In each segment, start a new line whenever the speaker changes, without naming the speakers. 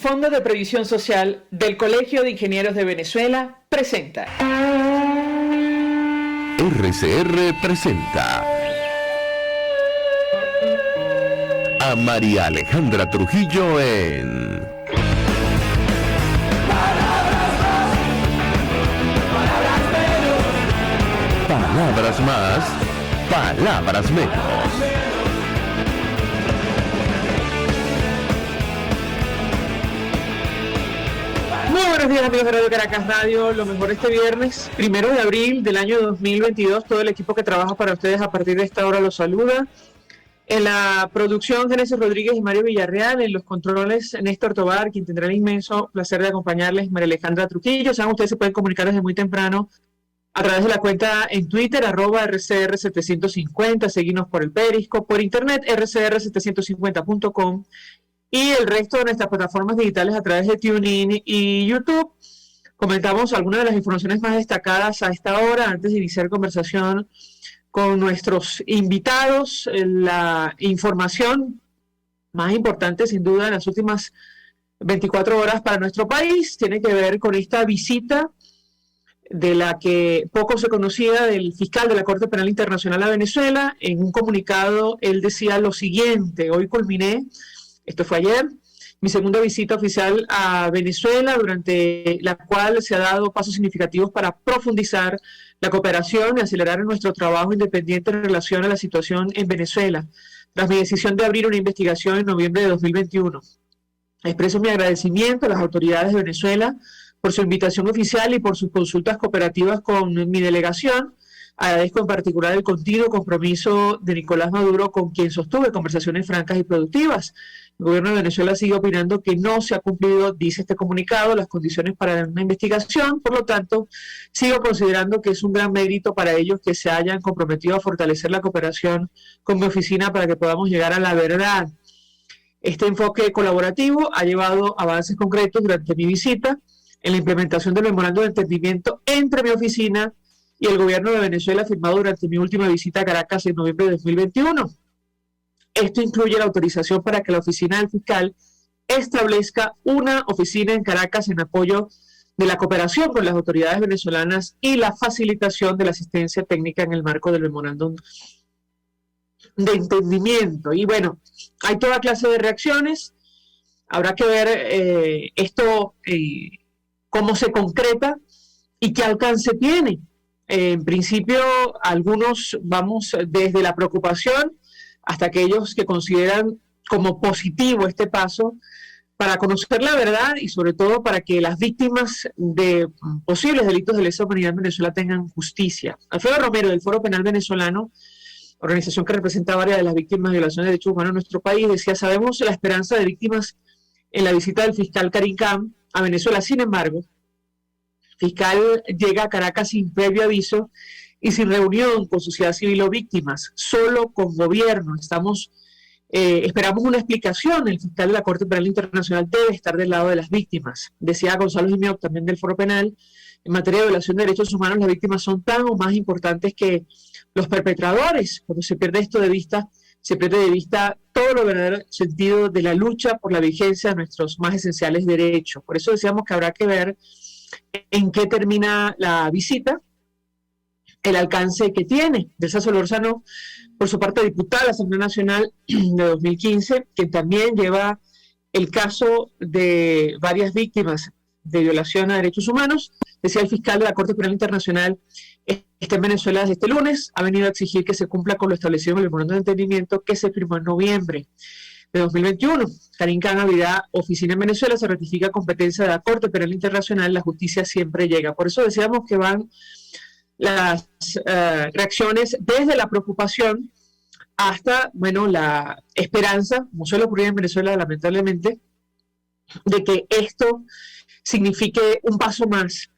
Fondo de Previsión Social del Colegio de Ingenieros de Venezuela presenta.
RCR presenta a María Alejandra Trujillo en Palabras más, palabras menos.
Muy buenos días, amigos de Radio Caracas Radio, lo mejor este viernes, 1 de abril del año 2022, todo el equipo que trabaja para ustedes a partir de esta hora los saluda. En la producción, Génesis Rodríguez y Mario Villarreal, en los controles, Néstor Tobar, quien tendrá el inmenso placer de acompañarles, María Alejandra Trujillo. Saben, ustedes se pueden comunicar desde muy temprano a través de la cuenta en Twitter, @RCR750, seguirnos por el Periscope, por internet, rcr750.com, y el resto de nuestras plataformas digitales a través de TuneIn y YouTube. Comentamos algunas de las informaciones más destacadas a esta hora, antes de iniciar conversación con nuestros invitados. La información más importante, sin duda, en las últimas 24 horas para nuestro país tiene que ver con esta visita de la que poco se conocía del fiscal de la Corte Penal Internacional a Venezuela. En un comunicado, él decía lo siguiente: hoy culminé, esto fue ayer, mi segunda visita oficial a Venezuela, durante la cual se han dado pasos significativos para profundizar la cooperación y acelerar nuestro trabajo independiente en relación a la situación en Venezuela, tras mi decisión de abrir una investigación en noviembre de 2021. Expreso mi agradecimiento a las autoridades de Venezuela por su invitación oficial y por sus consultas cooperativas con mi delegación. Agradezco en particular el continuo compromiso de Nicolás Maduro, con quien sostuve conversaciones francas y productivas. El gobierno de Venezuela sigue opinando que no se ha cumplido, dice este comunicado, las condiciones para una investigación. Por lo tanto, sigo considerando que es un gran mérito para ellos que se hayan comprometido a fortalecer la cooperación con mi oficina para que podamos llegar a la verdad. Este enfoque colaborativo ha llevado avances concretos durante mi visita en la implementación del memorando de entendimiento entre mi oficina y el gobierno de Venezuela, firmado durante mi última visita a Caracas en noviembre de 2021. Esto incluye la autorización para que la oficina del fiscal establezca una oficina en Caracas en apoyo de la cooperación con las autoridades venezolanas y la facilitación de la asistencia técnica en el marco del memorándum de entendimiento. Y bueno, hay toda clase de reacciones. Habrá que ver cómo se concreta y qué alcance tiene. En principio, algunos vamos desde la preocupación hasta aquellos que consideran como positivo este paso para conocer la verdad y sobre todo para que las víctimas de posibles delitos de lesa humanidad en Venezuela tengan justicia. Alfredo Romero, del Foro Penal Venezolano, organización que representa a varias de las víctimas de violaciones de derechos humanos en nuestro país, decía: sabemos la esperanza de víctimas en la visita del fiscal Karim Khan a Venezuela. Sin embargo, el fiscal llega a Caracas sin previo aviso y sin reunión con sociedad civil o víctimas, solo con gobierno. Esperamos una explicación. El fiscal de la Corte Penal Internacional debe estar del lado de las víctimas. Decía Gonzalo Gimioc, también del Foro Penal: en materia de violación de derechos humanos, las víctimas son tan o más importantes que los perpetradores. Cuando se pierde esto de vista, se pierde de vista todo lo verdadero sentido de la lucha por la vigencia de nuestros más esenciales derechos. Por eso decíamos que habrá que ver en qué termina la visita, el alcance que tiene. Delsa Solórzano, por su parte, diputada de la Asamblea Nacional de 2015, que también lleva el caso de varias víctimas de violación a derechos humanos, decía: el fiscal de la Corte Penal Internacional está en Venezuela desde este lunes, ha venido a exigir que se cumpla con lo establecido en el memorando de entendimiento que se firmó en noviembre de 2021. Karim Khan abrirá oficina en Venezuela, se ratifica competencia de la Corte Penal Internacional, la justicia siempre llega. Por eso decíamos que van las reacciones desde la preocupación hasta, bueno, la esperanza, como suele ocurrir en Venezuela lamentablemente, de que esto signifique un paso más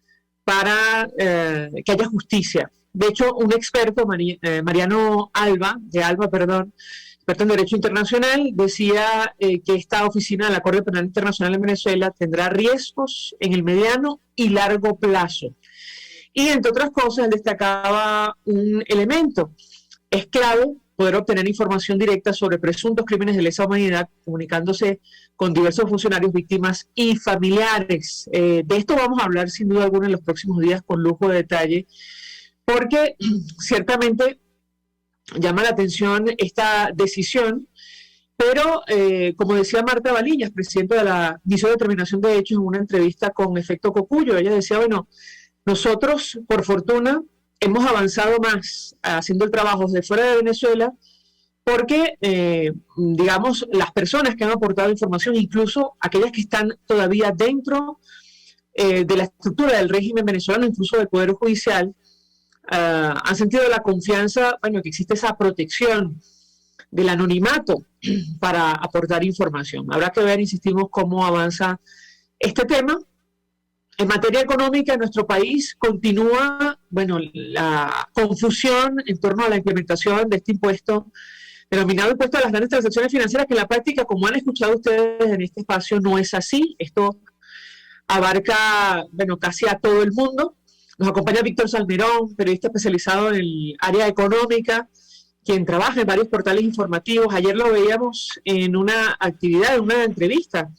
para que haya justicia. De hecho, un experto, Mariano Alba, experto en Derecho Internacional, decía que esta oficina de la Corte Penal Internacional en Venezuela tendrá riesgos en el mediano y largo plazo. Y entre otras cosas, él destacaba un elemento: es clave poder obtener información directa sobre presuntos crímenes de lesa humanidad, comunicándose con diversos funcionarios, víctimas y familiares. De esto vamos a hablar sin duda alguna en los próximos días con lujo de detalle, porque ciertamente llama la atención esta decisión, pero como decía Marta Baliñas, presidenta de la Misión de Determinación de Hechos, en una entrevista con Efecto Cocuyo, ella decía, bueno, nosotros, por fortuna, hemos avanzado más haciendo el trabajo desde fuera de Venezuela porque, digamos, las personas que han aportado información, incluso aquellas que están todavía dentro de la estructura del régimen venezolano, incluso del Poder Judicial, han sentido la confianza, bueno, que existe esa protección del anonimato para aportar información. Habrá que ver, insistimos, cómo avanza este tema. En materia económica, en nuestro país continúa, bueno, la confusión en torno a la implementación de este impuesto, denominado impuesto a las grandes transacciones financieras, que en la práctica, como han escuchado ustedes en este espacio, no es así. Esto abarca, bueno, casi a todo el mundo. Nos acompaña Víctor Salmerón, periodista especializado en el área económica, quien trabaja en varios portales informativos. Ayer lo veíamos en una actividad, en una entrevista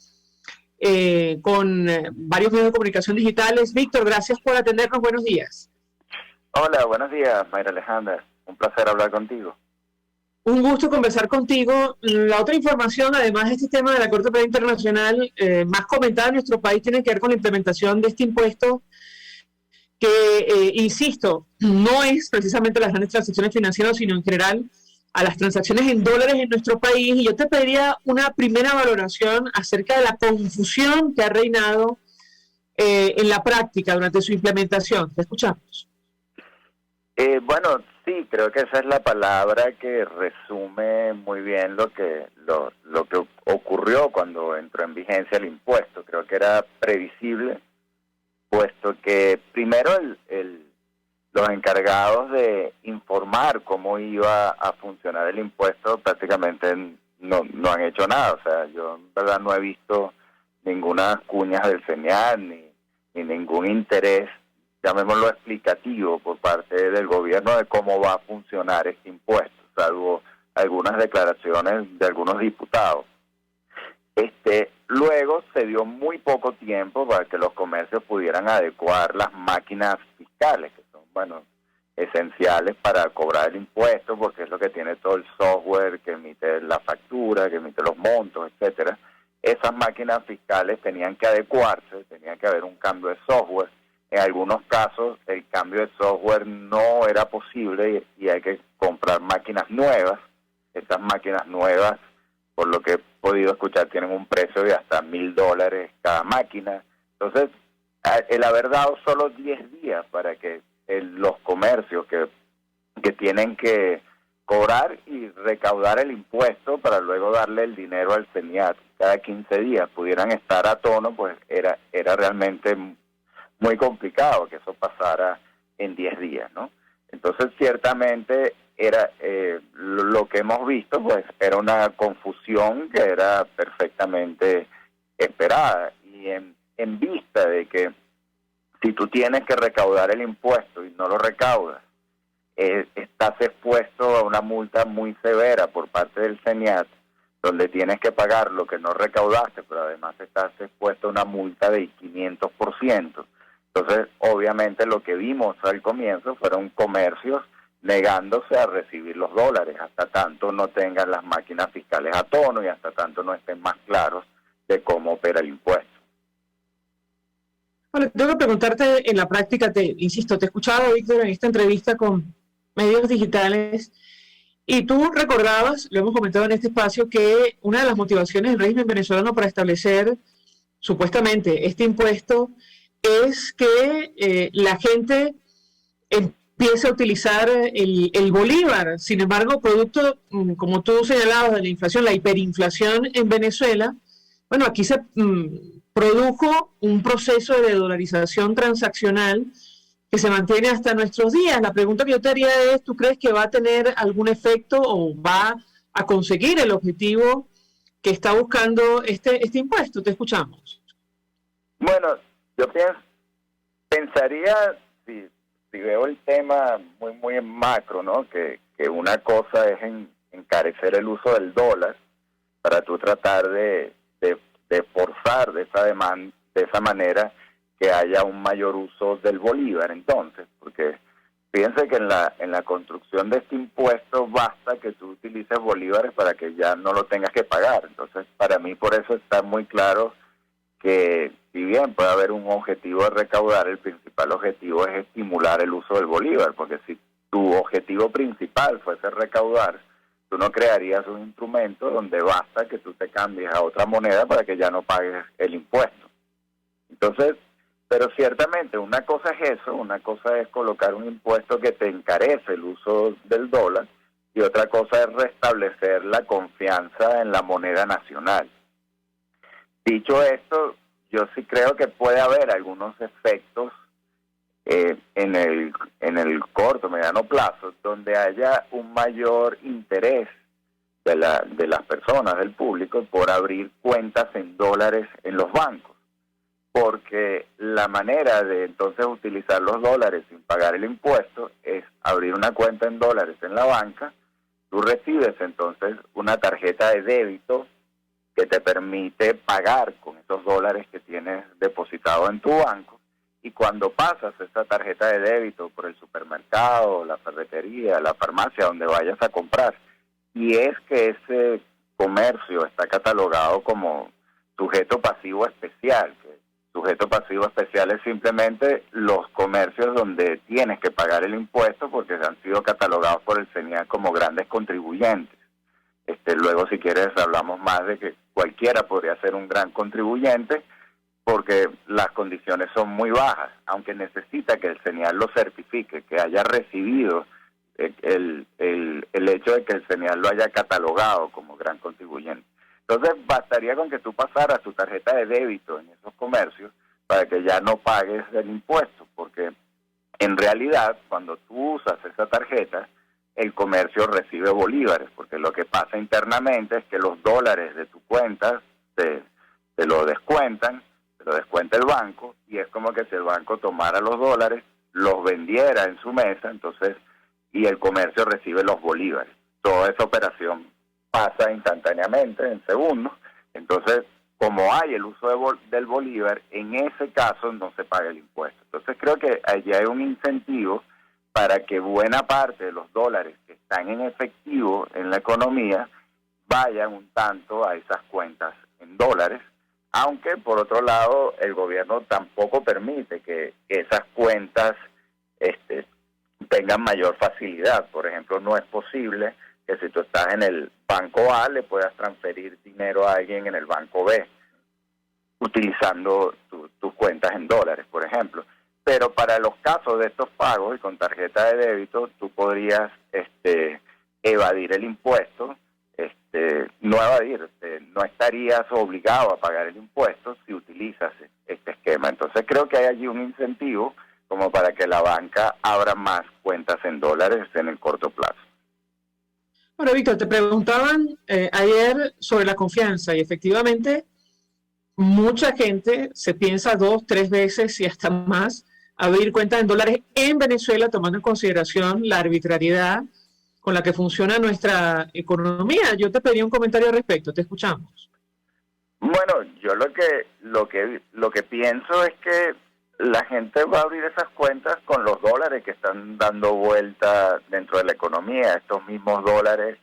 con varios medios de comunicación digitales. Víctor, gracias por atendernos. Buenos días.
Hola, buenos días, Mayra Alejandra. Un placer hablar contigo.
Un gusto conversar contigo. La otra información, además de este tema de la Corte Penal Internacional, más comentada en nuestro país, tiene que ver con la implementación de este impuesto que, insisto, no es precisamente las grandes transacciones financieras, sino en general a las transacciones en dólares en nuestro país. Y yo te pediría una primera valoración acerca de la confusión que ha reinado en la práctica durante su implementación. Te escuchamos.
Bueno, sí, creo que esa es la palabra que resume muy bien lo que ocurrió cuando entró en vigencia el impuesto. Creo que era previsible, puesto que primero los encargados de informar cómo iba a funcionar el impuesto prácticamente no han hecho nada. O sea, yo en verdad no he visto ninguna cuña del CENIAT ni ningún interés, llamémoslo explicativo, por parte del gobierno de cómo va a funcionar este impuesto, salvo algunas declaraciones de algunos diputados. Luego se dio muy poco tiempo para que los comercios pudieran adecuar las máquinas fiscales, que son, bueno, esenciales para cobrar el impuesto, porque es lo que tiene todo el software que emite la factura, que emite los montos, etcétera. Esas máquinas fiscales tenían que adecuarse, tenía que haber un cambio de software. En algunos casos el cambio de software no era posible y hay que comprar máquinas nuevas. Estas máquinas nuevas, por lo que he podido escuchar, tienen un precio de hasta $1,000 cada máquina. Entonces, el haber dado solo 10 días para que los comercios que tienen que cobrar y recaudar el impuesto para luego darle el dinero al CENIAT cada 15 días pudieran estar a tono, pues era realmente muy complicado que eso pasara en 10 días, ¿no? Entonces, ciertamente era lo que hemos visto, pues era una confusión que era perfectamente esperada, y en vista de que si tú tienes que recaudar el impuesto y no lo recaudas, estás expuesto a una multa muy severa por parte del CENIAT, donde tienes que pagar lo que no recaudaste, pero además estás expuesto a una multa del 500%. Entonces, obviamente, lo que vimos al comienzo fueron comercios negándose a recibir los dólares hasta tanto no tengan las máquinas fiscales a tono y hasta tanto no estén más claros de cómo opera el impuesto.
Bueno, tengo que preguntarte en la práctica, insisto, te he escuchado, Víctor, en esta entrevista con medios digitales, y tú recordabas, lo hemos comentado en este espacio, que una de las motivaciones del régimen venezolano para establecer supuestamente este impuesto es que la gente empiece a utilizar el bolívar. Sin embargo, producto, como tú señalabas, de la inflación, la hiperinflación en Venezuela, bueno, aquí se produjo un proceso de dolarización transaccional que se mantiene hasta nuestros días. La pregunta que yo te haría es, ¿tú crees que va a tener algún efecto o va a conseguir el objetivo que está buscando este impuesto? Te escuchamos.
Bueno, yo pensaría, si veo el tema muy en macro, ¿no? Que que una cosa es encarecer el uso del dólar para tú tratar de forzar de esa manera que haya un mayor uso del bolívar. Entonces, porque fíjense que en la construcción de este impuesto basta que tú utilices bolívares para que ya no lo tengas que pagar. Entonces, para mí por eso está muy claro que si bien puede haber un objetivo de recaudar, el principal objetivo es estimular el uso del bolívar, porque si tu objetivo principal fuese recaudar, tú no crearías un instrumento donde basta que tú te cambies a otra moneda para que ya no pagues el impuesto. Entonces, pero ciertamente una cosa es eso, una cosa es colocar un impuesto que te encarece el uso del dólar y otra cosa es restablecer la confianza en la moneda nacional. Dicho esto, yo sí creo que puede haber algunos efectos en el corto, mediano plazo, donde haya un mayor interés de las personas, del público, por abrir cuentas en dólares en los bancos. Porque la manera de entonces utilizar los dólares sin pagar el impuesto es abrir una cuenta en dólares en la banca. Tú recibes entonces una tarjeta de débito que te permite pagar con esos dólares que tienes depositado en tu banco, y cuando pasas esa tarjeta de débito por el supermercado, la ferretería, la farmacia, donde vayas a comprar, y es que ese comercio está catalogado como sujeto pasivo especial. Que sujeto pasivo especial es simplemente los comercios donde tienes que pagar el impuesto porque han sido catalogados por el CENIAL como grandes contribuyentes. Luego, si quieres, hablamos más de que cualquiera podría ser un gran contribuyente porque las condiciones son muy bajas, aunque necesita que el CENIAL lo certifique, que haya recibido el hecho de que el CENIAL lo haya catalogado como gran contribuyente. Entonces, bastaría con que tú pasaras tu tarjeta de débito en esos comercios para que ya no pagues el impuesto, porque en realidad, cuando tú usas esa tarjeta, el comercio recibe bolívares, porque lo que pasa internamente es que los dólares de tu cuenta te lo descuenta el banco, y es como que si el banco tomara los dólares, los vendiera en su mesa, entonces, y el comercio recibe los bolívares. Toda esa operación pasa instantáneamente, en segundos. Entonces, como hay el uso del bolívar, en ese caso no se paga el impuesto. Entonces, creo que allí hay un incentivo para que buena parte de los dólares que están en efectivo en la economía vayan un tanto a esas cuentas en dólares, aunque por otro lado el gobierno tampoco permite que esas cuentas tengan mayor facilidad. Por ejemplo, no es posible que si tú estás en el banco A le puedas transferir dinero a alguien en el banco B utilizando tus cuentas en dólares, por ejemplo. Pero para los casos de estos pagos y con tarjeta de débito, tú podrías evadir el impuesto, no estarías obligado a pagar el impuesto si utilizas este esquema. Entonces creo que hay allí un incentivo como para que la banca abra más cuentas en dólares en el corto plazo.
Bueno, Víctor, te preguntaban ayer sobre la confianza y efectivamente mucha gente se piensa 2, 3 veces y hasta más abrir cuentas en dólares en Venezuela, tomando en consideración la arbitrariedad con la que funciona nuestra economía. Yo te pedí un comentario al respecto, te escuchamos.
Bueno, yo lo que pienso es que la gente va a abrir esas cuentas con los dólares que están dando vuelta dentro de la economía, estos mismos dólares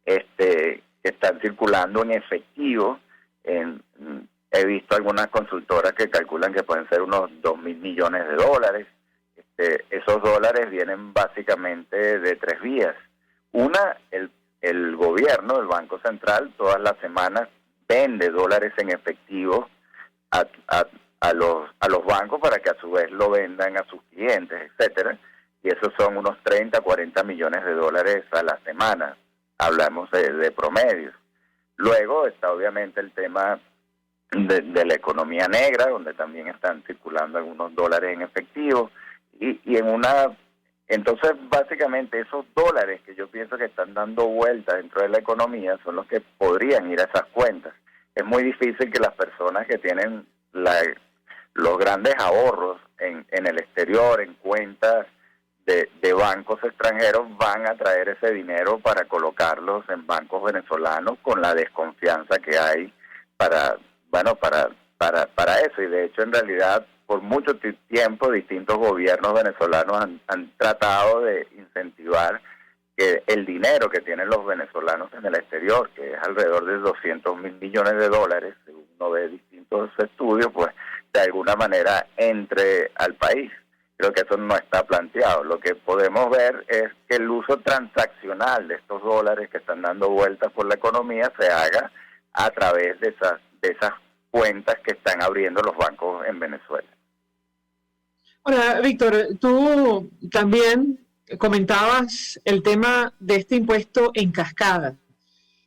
que están circulando en efectivo. He visto algunas consultoras que calculan que pueden ser unos 2.000 millones de dólares. Esos dólares vienen básicamente de 3 vías. Una, el gobierno, el Banco Central, todas las semanas vende dólares en efectivo a los bancos para que a su vez lo vendan a sus clientes, etcétera. Y esos son unos 30, 40 millones de dólares a la semana. Hablamos de promedios. Luego está obviamente el tema de la economía negra, donde también están circulando algunos dólares en efectivo, entonces básicamente esos dólares que yo pienso que están dando vuelta dentro de la economía son los que podrían ir a esas cuentas. Es muy difícil que las personas que tienen los grandes ahorros en el exterior, en cuentas de bancos extranjeros van a traer ese dinero para colocarlos en bancos venezolanos con la desconfianza que hay para eso. Y de hecho, en realidad, por mucho tiempo distintos gobiernos venezolanos han tratado de incentivar que el dinero que tienen los venezolanos en el exterior, que es alrededor de 200.000 millones de dólares, según uno ve distintos estudios, pues de alguna manera entre al país. Creo que eso no está planteado. Lo que podemos ver es que el uso transaccional de estos dólares que están dando vueltas por la economía se haga a través de esas cuentas que están abriendo los bancos en Venezuela.
Ahora, Víctor, tú también comentabas el tema de este impuesto en cascada.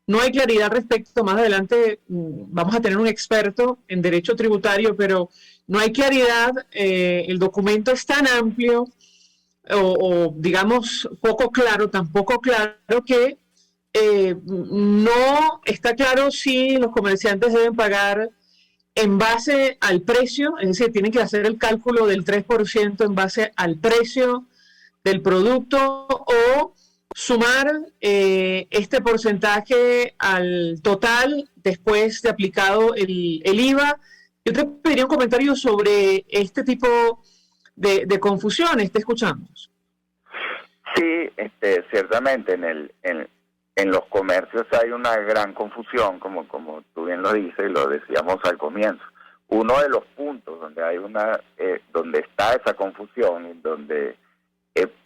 No hay claridad respecto, más adelante vamos a tener un experto en derecho tributario, pero no hay claridad, el documento es tan amplio o digamos poco claro, tampoco claro que no está claro si los comerciantes deben pagar en base al precio, es decir, tienen que hacer el cálculo del 3% en base al precio del producto o sumar este porcentaje al total después de aplicado el IVA. Yo te pediría un comentario sobre este tipo de confusiones. Te escuchamos.
Sí, ciertamente en los comercios hay una gran confusión, como tú bien lo dices y lo decíamos al comienzo. Uno de los puntos donde hay donde está esa confusión y donde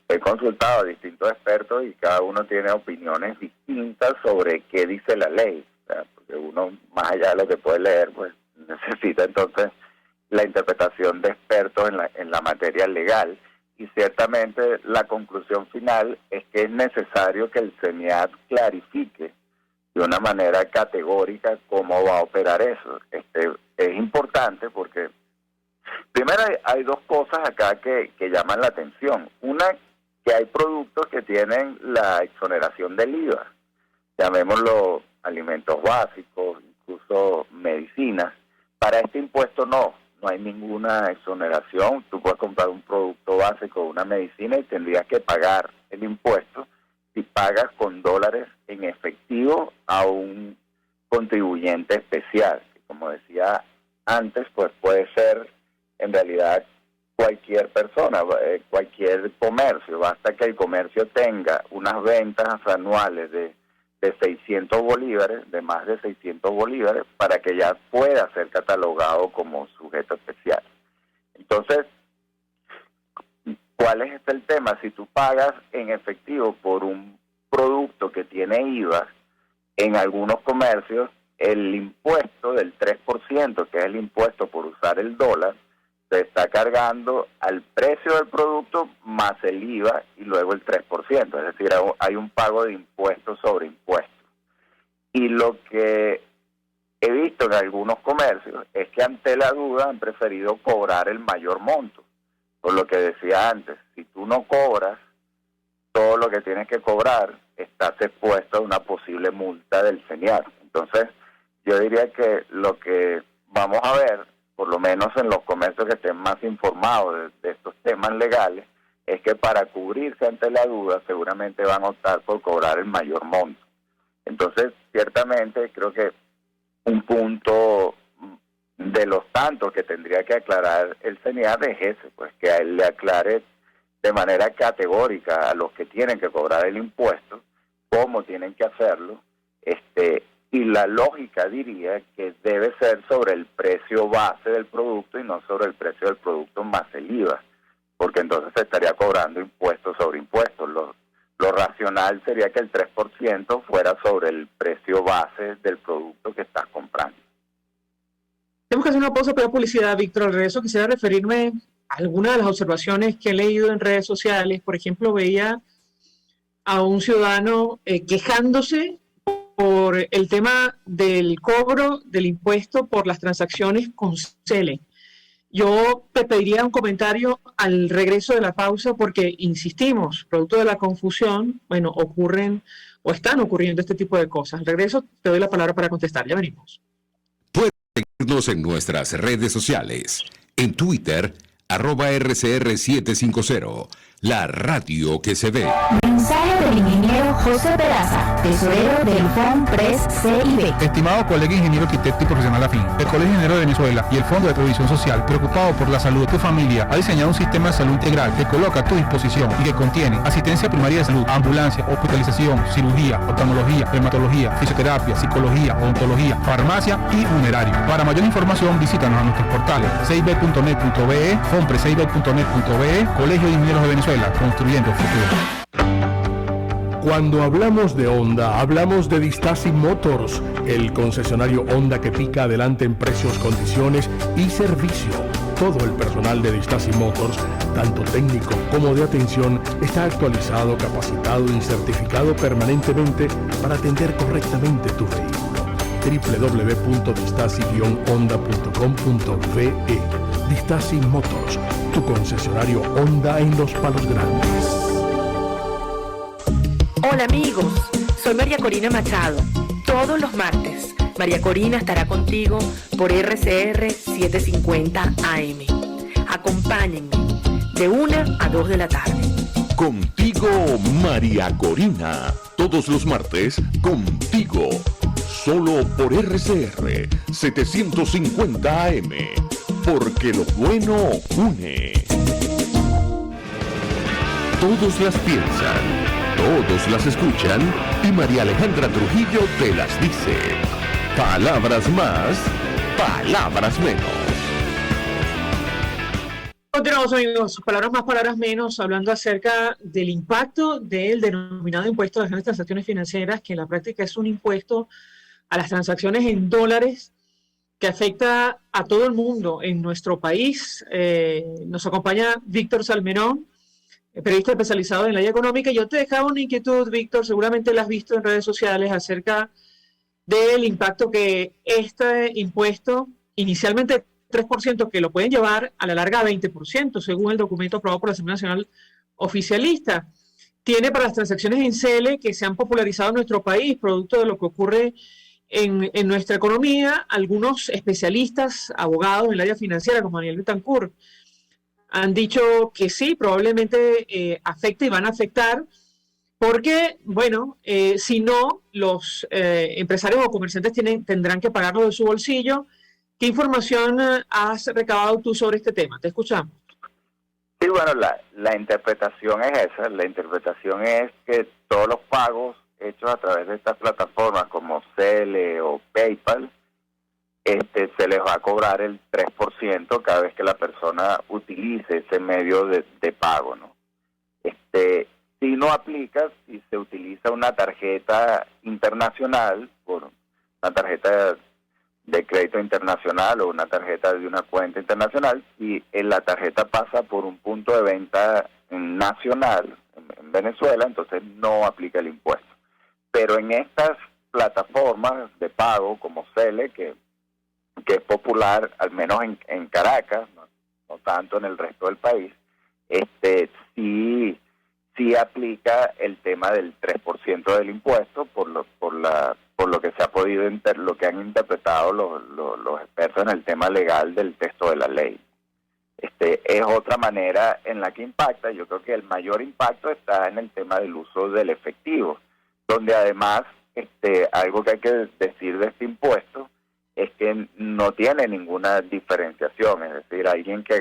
he consultado a distintos expertos y cada uno tiene opiniones distintas sobre qué dice la ley, ¿verdad? Porque uno, más allá de lo que puede leer, pues necesita entonces la interpretación de expertos en la materia legal, y ciertamente la conclusión final es que es necesario que el CENIAT clarifique de una manera categórica cómo va a operar eso. Es importante porque primero hay dos cosas acá que llaman la atención. Una, que hay productos que tienen la exoneración del IVA, llamémoslo alimentos básicos, incluso medicinas. Para este impuesto no hay ninguna exoneración. Tú puedes comprar un producto básico, una medicina, y tendrías que pagar el impuesto si pagas con dólares en efectivo a un contribuyente especial, que como decía antes, pues puede ser en realidad cualquier persona, cualquier comercio. Basta que el comercio tenga unas ventas anuales de 600 bolívares, de más de 600 bolívares, para que ya pueda ser catalogado como sujeto especial. Entonces, ¿cuál es el tema? Si tú pagas en efectivo por un producto que tiene IVA, en algunos comercios, el impuesto del 3%, que es el impuesto por usar el dólar, se está cargando al precio del producto más el IVA y luego el 3%, es decir, hay un pago de impuestos sobre impuestos. Y lo que he visto en algunos comercios es que ante la duda han preferido cobrar el mayor monto. Por lo que decía antes, si tú no cobras todo lo que tienes que cobrar, estás expuesto a una posible multa del CENIAT. Entonces, yo diría que lo que vamos a ver, por lo menos en los comercios que estén más informados de estos temas legales, es que para cubrirse ante la duda seguramente van a optar por cobrar el mayor monto. Entonces, ciertamente creo que un punto de los tantos que tendría que aclarar el CENIAT es ese, pues que a él le aclare de manera categórica a los que tienen que cobrar el impuesto, cómo tienen que hacerlo, y la lógica diría que debe ser sobre el precio base del producto y no sobre el precio del producto más el IVA, porque entonces se estaría cobrando impuestos sobre impuestos. Lo racional sería que el 3% fuera sobre el precio base del producto que estás comprando.
Tenemos que hacer una pausa para publicidad, Víctor. Al regreso quisiera referirme a algunas de las observaciones que he leído en redes sociales. Por ejemplo, veía a un ciudadano quejándose por el tema del cobro del impuesto por las transacciones con CELE. Yo te pediría un comentario al regreso de la pausa porque, insistimos, producto de la confusión, bueno, ocurren o están ocurriendo este tipo de cosas. Al regreso te doy la palabra para contestar. Ya venimos.
Puedes seguirnos en nuestras redes sociales. En Twitter, @RCR750. la radio que se ve.
Mensaje del ingeniero José Peraza, tesorero del FONPRES CIB.
Estimado colega ingeniero arquitecto y profesional afín, el Colegio Ingeniero de Venezuela y el Fondo de Previsión Social, preocupado por la salud de tu familia, ha diseñado un sistema de salud integral que coloca a tu disposición y que contiene asistencia primaria de salud, ambulancia, hospitalización, cirugía, oftalmología, dermatología, fisioterapia, psicología, odontología, farmacia y funerario. Para mayor información, visítanos a nuestros portales cib.net.be, fonprescib.net.be, Colegio de Ingenieros de Venezuela, construyendo el futuro.
Cuando hablamos de Honda, hablamos de Distasi Motors, el concesionario Honda que pica adelante en precios, condiciones y servicio. Todo el personal de Distasi Motors, tanto técnico como de atención, está actualizado, capacitado y certificado permanentemente para atender correctamente tu vehículo. www.distasi-honda.com.ve. Distasi Motors, tu concesionario Honda en Los Palos Grandes.
Hola amigos, soy María Corina Machado. Todos los martes, María Corina estará contigo por RCR 750 AM. Acompáñenme de 1 a 2 de la tarde.
Contigo, María Corina. Todos los martes, contigo. Solo por RCR 750 AM. Porque lo bueno une. Todos las piensan, todos las escuchan y María Alejandra Trujillo te las dice. Palabras más, palabras menos.
Continuamos, amigos, palabras más, palabras menos, hablando acerca del impacto del denominado impuesto a las grandes transacciones financieras, que en la práctica es un impuesto a las transacciones en dólares que afecta a todo el mundo en nuestro país. Nos acompaña Víctor Salmerón, periodista especializado en la área económica. Yo te dejaba una inquietud, Víctor, seguramente la has visto en redes sociales, acerca del impacto que este impuesto, inicialmente 3%, que lo pueden llevar a la larga a 20%, según el documento aprobado por la Asamblea Nacional Oficialista, tiene para las transacciones en CELE que se han popularizado en nuestro país, producto de lo que ocurre en nuestra economía. Algunos especialistas, abogados en el área financiera, como Daniel Betancourt, han dicho que sí, probablemente afecte y van a afectar, porque, bueno, si no, los empresarios o comerciantes tendrán que pagarlo de su bolsillo. ¿Qué información has recabado tú sobre este tema? Te escuchamos.
Sí, bueno, la interpretación es esa. La interpretación es que todos los pagos hechos a través de estas plataformas como Zelle o PayPal, se les va a cobrar el 3% cada vez que la persona utilice ese medio de pago, ¿no? Si no aplica, si se utiliza una tarjeta internacional, por una tarjeta de crédito internacional o una tarjeta de una cuenta internacional, y la tarjeta pasa por un punto de venta nacional en Venezuela, entonces no aplica el impuesto. Pero en estas plataformas de pago como Zelle, que es popular, al menos en Caracas, no tanto en el resto del país, sí aplica el tema del 3% del impuesto por lo que se ha podido lo que han interpretado los expertos en el tema legal del texto de la ley. Es otra manera en la que impacta. Yo creo que el mayor impacto está en el tema del uso del efectivo, donde además algo que hay que decir de este impuesto es que no tiene ninguna diferenciación. Es decir, alguien que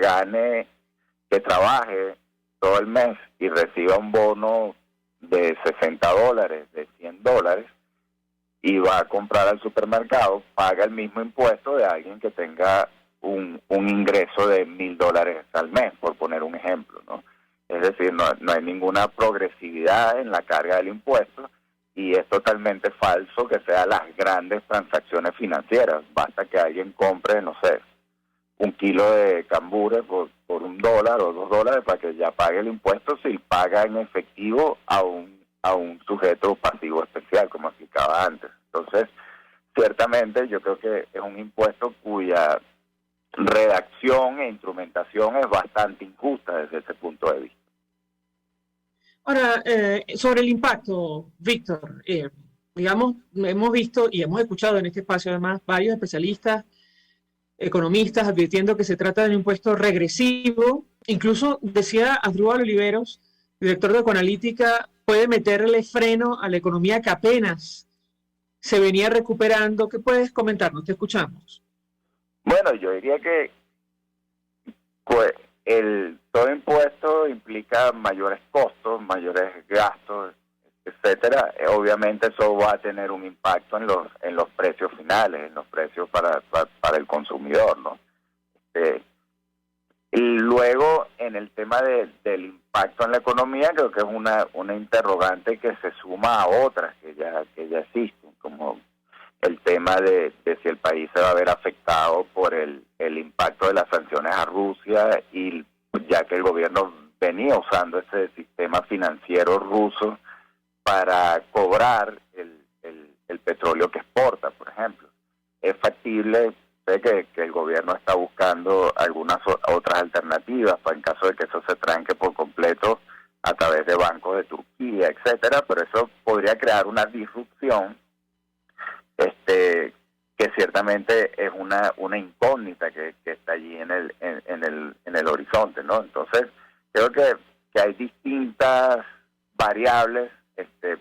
trabaje todo el mes y reciba un bono de $60, de $100, y va a comprar al supermercado, paga el mismo impuesto de alguien que tenga un ingreso de $1,000 al mes, por poner un ejemplo, ¿no? Es decir, no hay ninguna progresividad en la carga del impuesto, y es totalmente falso que sean las grandes transacciones financieras. Basta que alguien compre, no sé, 1 kilo de cambures por $1 o $2 para que ya pague el impuesto, si paga en efectivo a un sujeto pasivo especial, como explicaba antes. Entonces, ciertamente yo creo que es un impuesto cuya redacción e instrumentación es bastante injusta desde ese punto de vista.
Ahora, sobre el impacto, Víctor, digamos, hemos visto y hemos escuchado en este espacio además varios especialistas, economistas, advirtiendo que se trata de un impuesto regresivo. Incluso decía Asdrúbal Oliveros, director de Ecoanalítica, puede meterle freno a la economía que apenas se venía recuperando? ¿Qué puedes comentarnos? Te escuchamos.
Bueno, yo diría que pues, todo impuesto implica mayores costos, mayores gastos, etcétera. Obviamente eso va a tener un impacto en los precios finales, en los precios para el consumidor, ¿no? Y luego, en el tema del impacto en la economía, creo que es una interrogante que se suma a otras que ya existen, como el tema de si el país se va a ver afectado por el impacto de las sanciones a Rusia, y ya que el gobierno venía usando ese sistema financiero ruso para cobrar el petróleo que exporta, por ejemplo. Es factible. Sé que el gobierno está buscando algunas otras alternativas para en caso de que eso se tranque por completo a través de bancos de Turquía, etcétera, pero eso podría crear una disrupción que ciertamente es una incógnita que está allí en el horizonte, ¿no? Entonces, creo que hay distintas variables.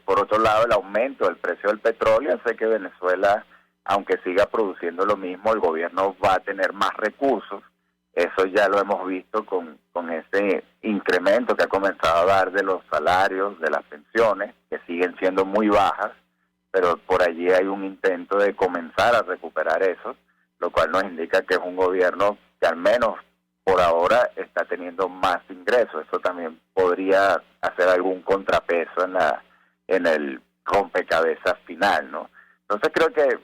Por otro lado, el aumento del precio del petróleo hace que Venezuela, aunque siga produciendo lo mismo, el gobierno va a tener más recursos. Eso ya lo hemos visto con ese incremento que ha comenzado a dar de los salarios, de las pensiones, que siguen siendo muy bajas, pero por allí hay un intento de comenzar a recuperar eso, lo cual nos indica que es un gobierno que al menos por ahora está teniendo más ingresos. Eso también podría hacer algún contrapeso en el rompecabezas final, ¿no? Entonces creo que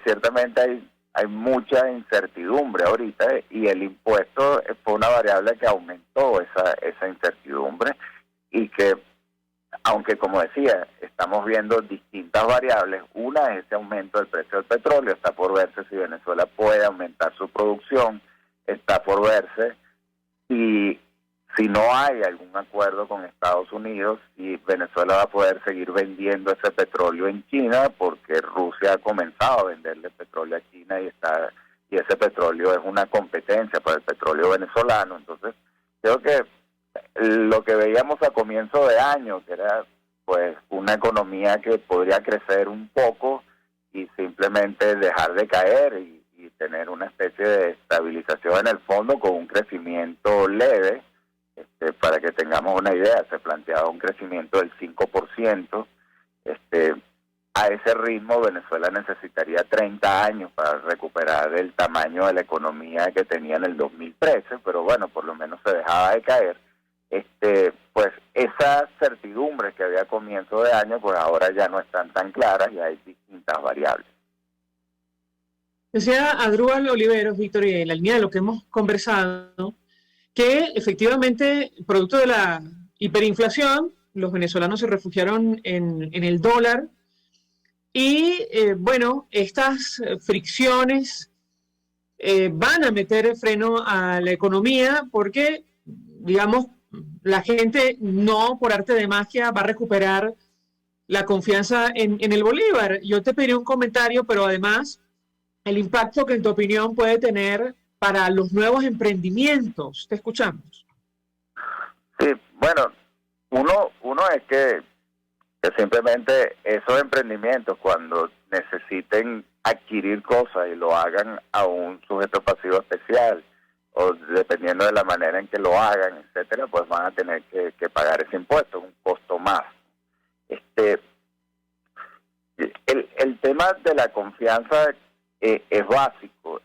ciertamente hay mucha incertidumbre ahorita, y el impuesto fue una variable que aumentó esa incertidumbre, y que, aunque como decía, estamos viendo distintas variables. Una es ese aumento del precio del petróleo. Está por verse si Venezuela puede aumentar su producción, está por verse si no hay algún acuerdo con Estados Unidos, y Venezuela va a poder seguir vendiendo ese petróleo en China, porque Rusia ha comenzado a venderle petróleo a China y ese petróleo es una competencia para el petróleo venezolano. Entonces, creo que lo que veíamos a comienzo de año, que era pues una economía que podría crecer un poco y simplemente dejar de caer y tener una especie de estabilización en el fondo con un crecimiento leve. Para que tengamos una idea, se planteaba un crecimiento del 5%. A ese ritmo Venezuela necesitaría 30 años para recuperar el tamaño de la economía que tenía en el 2013, pero bueno, por lo menos se dejaba de caer. Pues esas certidumbres que había a comienzo de año, pues ahora ya no están tan claras y hay distintas variables.
Decía Adrúbal Oliveros, Víctor, y en la línea de lo que hemos conversado, que efectivamente, producto de la hiperinflación, los venezolanos se refugiaron en el dólar, y bueno, estas fricciones van a meter freno a la economía, porque, digamos, la gente no por arte de magia va a recuperar la confianza en el bolívar. Yo te pedí un comentario, pero además el impacto que en tu opinión puede tener para los nuevos emprendimientos. Te escuchamos.
Sí, bueno, uno es que simplemente esos emprendimientos, cuando necesiten adquirir cosas y lo hagan a un sujeto pasivo especial, o dependiendo de la manera en que lo hagan, etcétera, pues van a tener que pagar ese impuesto, un costo más. El tema de la confianza es básico.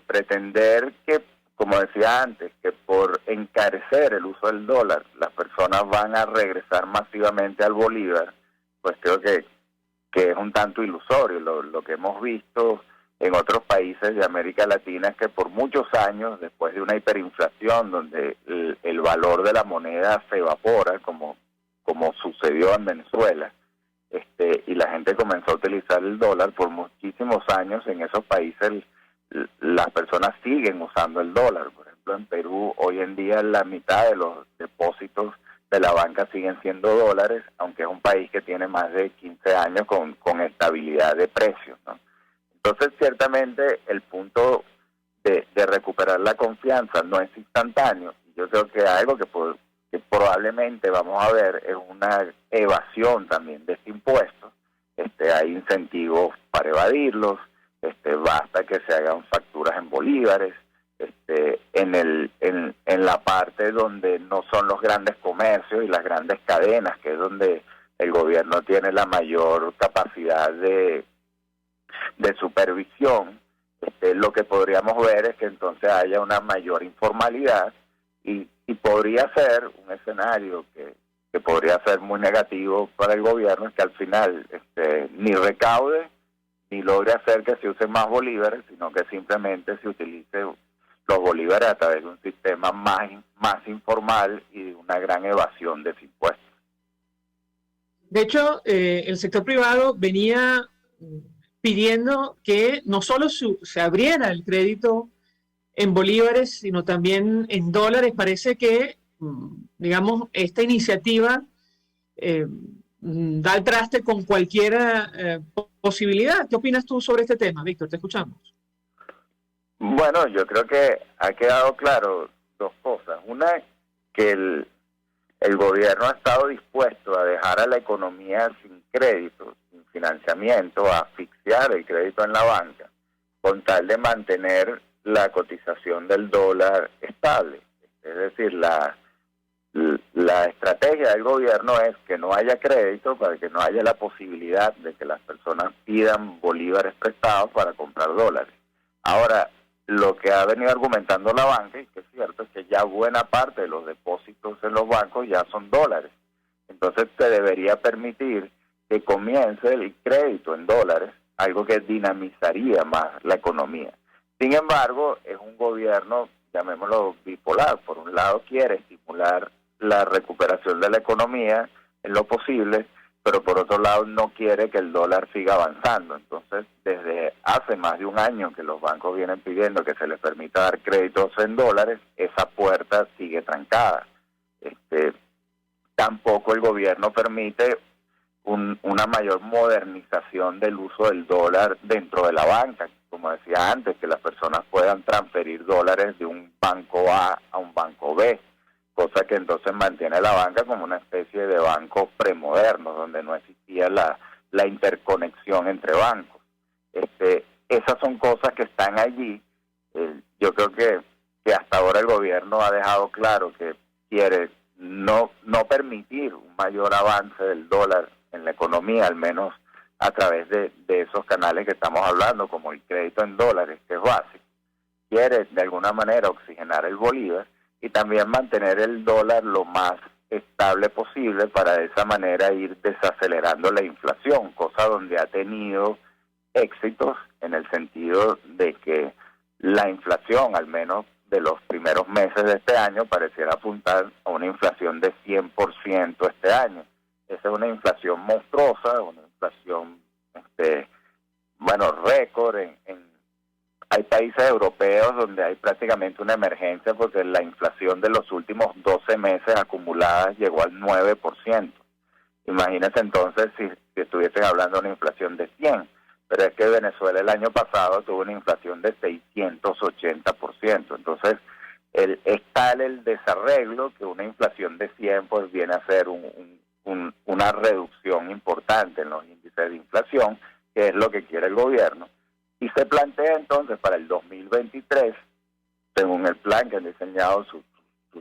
Pretender que, como decía antes, que por encarecer el uso del dólar las personas van a regresar masivamente al bolívar, pues creo que es un tanto ilusorio. Lo que hemos visto en otros países de América Latina es que por muchos años, después de una hiperinflación donde el valor de la moneda se evapora, como sucedió en Venezuela, y la gente comenzó a utilizar el dólar por muchísimos años, en esos países las personas siguen usando el dólar. Por ejemplo, en Perú hoy en día la mitad de los depósitos de la banca siguen siendo dólares, aunque es un país que tiene más de 15 años con estabilidad de precios, ¿no? Entonces, ciertamente, el punto de recuperar la confianza no es instantáneo. Yo creo que algo que probablemente vamos a ver es una evasión también de este impuesto. Hay incentivos para evadirlos, basta que se hagan facturas en bolívares, en la parte donde no son los grandes comercios y las grandes cadenas, que es donde el gobierno tiene la mayor capacidad de supervisión. Lo que podríamos ver es que entonces haya una mayor informalidad y podría ser un escenario que podría ser muy negativo para el gobierno, es que al final ni recaude ni logre hacer que se usen más bolívares, sino que simplemente se utilice los bolívares a través de un sistema más informal y de una gran evasión de ese impuesto.
De hecho, el sector privado venía pidiendo que no solo se abriera el crédito en bolívares, sino también en dólares. Parece que, digamos, esta iniciativa da el traste con cualquier posibilidad. ¿Qué opinas tú sobre este tema, Víctor? Te escuchamos.
Bueno, yo creo que ha quedado claro dos cosas. Una, que el gobierno ha estado dispuesto a dejar a la economía sin crédito, sin financiamiento, a asfixiar el crédito en la banca, con tal de mantener la cotización del dólar estable. Es decir, la estrategia del gobierno es que no haya crédito para que no haya la posibilidad de que las personas pidan bolívares prestados para comprar dólares. Ahora, lo que ha venido argumentando la banca, y que es cierto, es que ya buena parte de los depósitos en los bancos ya son dólares. Entonces se debería permitir que comience el crédito en dólares, algo que dinamizaría más la economía. Sin embargo, es un gobierno, llamémoslo bipolar. Por un lado quiere estimular la recuperación de la economía en lo posible, pero por otro lado no quiere que el dólar siga avanzando. Entonces, desde hace más de un año que los bancos vienen pidiendo que se les permita dar créditos en dólares, esa puerta sigue trancada. Tampoco el gobierno permite una mayor modernización del uso del dólar dentro de la banca. Como decía antes, que las personas puedan transferir dólares de un banco A a un banco B, cosa que entonces mantiene la banca como una especie de banco premoderno, donde no existía la interconexión entre bancos. Esas son cosas que están allí. Yo creo que hasta ahora el gobierno ha dejado claro que quiere no permitir un mayor avance del dólar en la economía, al menos a través de esos canales que estamos hablando, como el crédito en dólares, que es básico. Quiere de alguna manera oxigenar el bolívar y también mantener el dólar lo más estable posible para de esa manera ir desacelerando la inflación, cosa donde ha tenido éxitos en el sentido de que la inflación, al menos de los primeros meses de este año, pareciera apuntar a una inflación de 100% este año. Esa es una inflación monstruosa, una inflación, récord. Hay países europeos donde hay prácticamente una emergencia porque la inflación de los últimos 12 meses acumuladas llegó al 9%. Imagínense entonces si estuviesen hablando de una inflación de 100%, pero es que Venezuela el año pasado tuvo una inflación de 680%. Entonces, es tal el desarreglo que una inflación de 100 pues viene a ser una reducción importante en los índices de inflación, que es lo que quiere el gobierno. Y se plantea entonces para el 2023, según el plan que han diseñado sus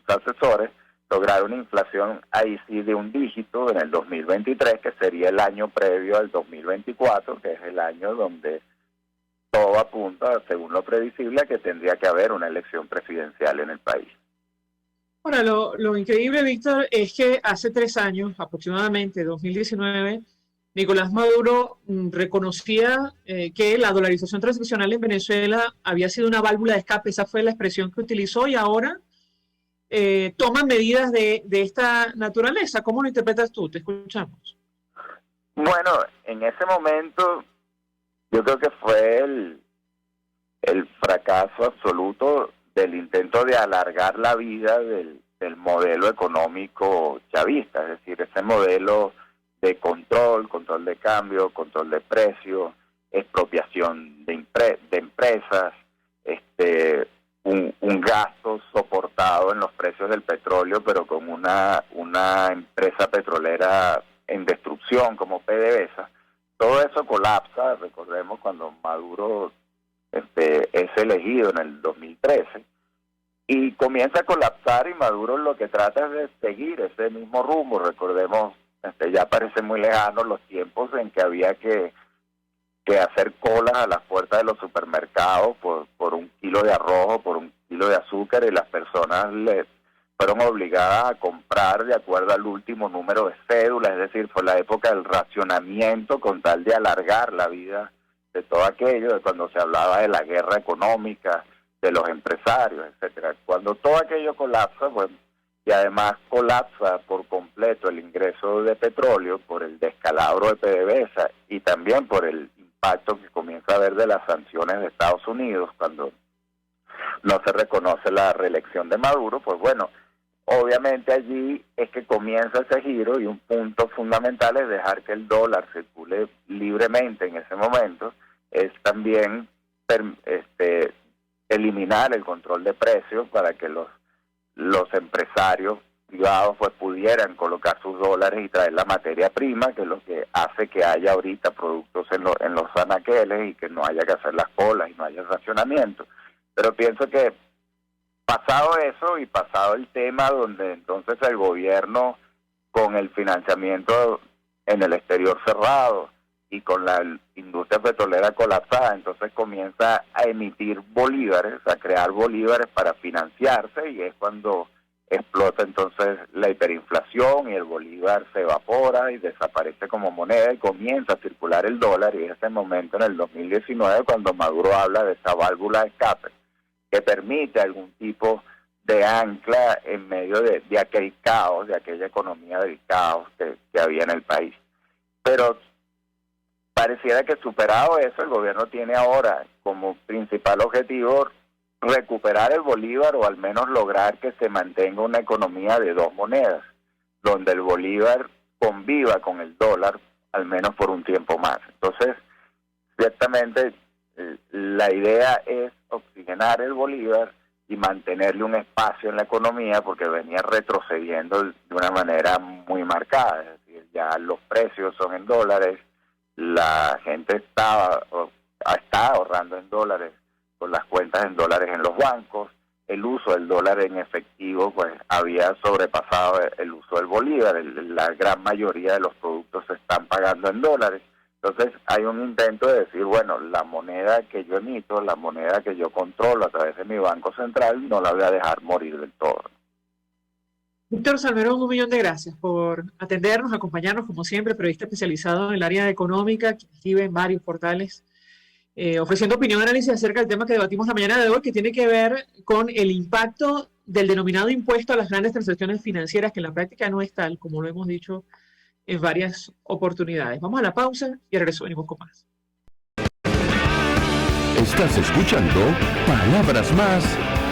asesores, lograr una inflación ahí sí de un dígito en el 2023, que sería el año previo al 2024, que es el año donde todo apunta, según lo previsible, a que tendría que haber una elección presidencial en el país.
Ahora, lo increíble, Víctor, es que hace 3 años, aproximadamente 2019, Nicolás Maduro reconocía que la dolarización transaccional en Venezuela había sido una válvula de escape. Esa fue la expresión que utilizó, y ahora toman medidas de esta naturaleza. ¿Cómo lo interpretas tú? Te escuchamos.
Bueno, en ese momento yo creo que fue el fracaso absoluto del intento de alargar la vida del modelo económico chavista, es decir, ese modelo de control de cambio, control de precios, expropiación de empresas, un gasto soportado en los precios del petróleo, pero con una una empresa petrolera en destrucción como PDVSA. Todo eso colapsa, recordemos cuando Maduro es elegido en el 2013, y comienza a colapsar, y Maduro lo que trata es de seguir ese mismo rumbo. Recordemos, ya parece muy lejano los tiempos en que había que hacer colas a las puertas de los supermercados por un kilo de arroz o por un kilo de azúcar, y las personas fueron obligadas a comprar de acuerdo al último número de cédula. Es decir, fue la época del racionamiento con tal de alargar la vida de todo aquello, de cuando se hablaba de la guerra económica, de los empresarios, etcétera. Cuando todo aquello colapsa, bueno, y además colapsa por completo el ingreso de petróleo por el descalabro de PDVSA y también por el impacto que comienza a haber de las sanciones de Estados Unidos cuando no se reconoce la reelección de Maduro, pues bueno, obviamente allí es que comienza ese giro, y un punto fundamental es dejar que el dólar circule libremente en ese momento, es también eliminar el control de precios para que los empresarios privados pues pudieran colocar sus dólares y traer la materia prima, que es lo que hace que haya ahorita productos en los anaqueles y que no haya que hacer las colas y no haya racionamiento. Pero pienso que pasado eso y pasado el tema donde entonces el gobierno, con el financiamiento en el exterior cerrado y con la industria petrolera colapsada, entonces comienza a emitir bolívares, a crear bolívares para financiarse, y es cuando explota entonces la hiperinflación y el bolívar se evapora y desaparece como moneda y comienza a circular el dólar, y es ese momento en el 2019 cuando Maduro habla de esa válvula de escape que permite algún tipo de ancla en medio de aquel caos, de aquella economía del caos que había en el país. Pero pareciera que superado eso, el gobierno tiene ahora como principal objetivo recuperar el bolívar, o al menos lograr que se mantenga una economía de dos monedas, donde el bolívar conviva con el dólar al menos por un tiempo más. Entonces, ciertamente la idea es oxigenar el bolívar y mantenerle un espacio en la economía, porque venía retrocediendo de una manera muy marcada. Es decir, ya los precios son en dólares, la gente está ahorrando en dólares con las cuentas en dólares en los bancos, el uso del dólar en efectivo pues había sobrepasado el uso del bolívar, la gran mayoría de los productos se están pagando en dólares. Entonces hay un intento de decir, bueno, la moneda que yo emito, la moneda que yo controlo a través de mi banco central, no la voy a dejar morir del todo.
Víctor Salmerón, 1.000.000 de gracias por atendernos, acompañarnos, como siempre, periodista especializado en el área económica, que escribe en varios portales, ofreciendo opinión y análisis acerca del tema que debatimos la mañana de hoy, que tiene que ver con el impacto del denominado impuesto a las grandes transacciones financieras, que en la práctica no es tal, como lo hemos dicho en varias oportunidades. Vamos a la pausa y regreso, venimos con más.
Estás escuchando Palabras Más,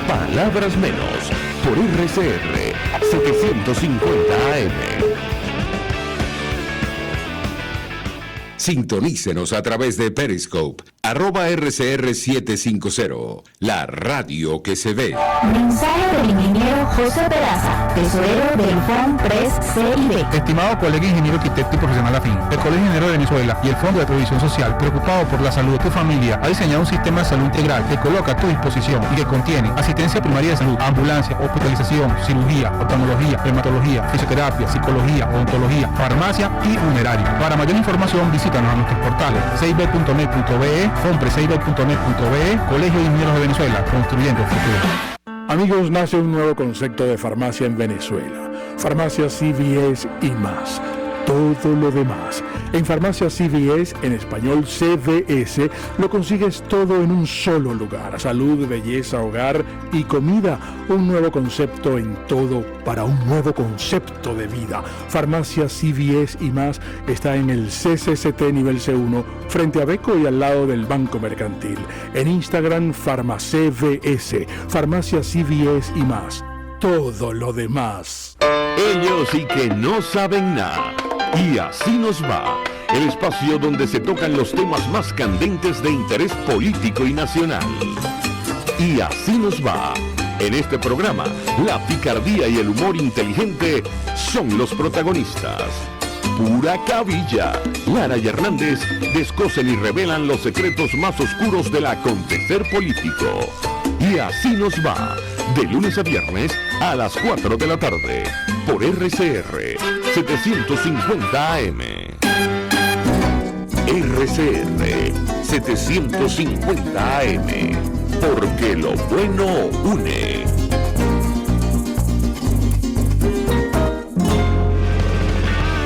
Palabras Menos, por RCR 750 AM. Sintonícenos a través de Periscope, @RCR750, la radio que se ve.
Mensaje del ingeniero José Peraza, tesorero del FONPRES CIB.
Estimado colega ingeniero arquitecto y profesional afín, el Colegio Ingeniero de Venezuela y el Fondo de Previsión Social, preocupado por la salud de tu familia, ha diseñado un sistema de salud integral que coloca a tu disposición y que contiene asistencia primaria de salud, ambulancia, hospitalización, cirugía, oftalmología, dermatología, fisioterapia, psicología, odontología, farmacia y funerario. Para mayor información, visítanos a nuestros portales cib.net.be, fonprescib.net.be, Colegio de Ingenieros de Venezuela, construyendo el futuro.
Amigos, nace un nuevo concepto de farmacia en Venezuela. Farmacia CVS y más. Todo lo demás. En Farmacia CVS, en español CVS, lo consigues todo en un solo lugar. Salud, belleza, hogar y comida. Un nuevo concepto en todo para un nuevo concepto de vida. Farmacia CVS y más está en el CCCT nivel C1, frente a Beco y al lado del Banco Mercantil. En Instagram, FarmaCVS. Farmacia CVS y más. Todo lo demás.
Ellos sí que no saben nada. Y así nos va. El espacio donde se tocan los temas más candentes de interés político y nacional. Y así nos va. En este programa, la picardía y el humor inteligente son los protagonistas. Pura cabilla. Lara y Hernández descosen y revelan los secretos más oscuros del acontecer político. Y así nos va, de lunes a viernes a las 4 de la tarde, por RCR 750 AM. RCR 750 AM, porque lo bueno une.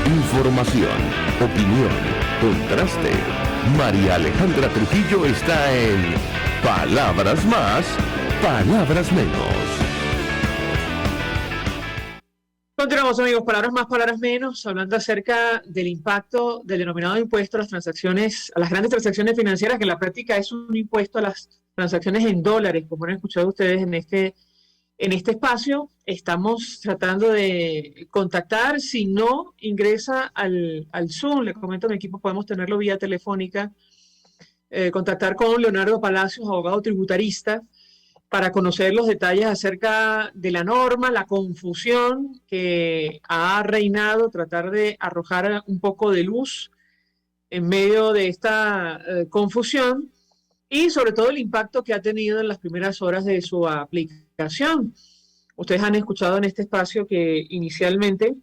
Información, opinión, contraste. María Alejandra Trujillo está en Palabras Más, Palabras Menos.
Continuamos, amigos, palabras más, palabras menos, hablando acerca del impacto del denominado impuesto a las transacciones, a las grandes transacciones financieras, que en la práctica es un impuesto a las transacciones en dólares, como han escuchado ustedes en este espacio. Estamos tratando de contactar, si no ingresa al Zoom, le comento a mi equipo, podemos tenerlo vía telefónica, contactar con Leonardo Palacios, abogado tributarista, para conocer los detalles acerca de la norma, la confusión que ha reinado, tratar de arrojar un poco de luz en medio de esta confusión y sobre todo el impacto que ha tenido en las primeras horas de su aplicación. Ustedes han escuchado en este espacio que inicialmente,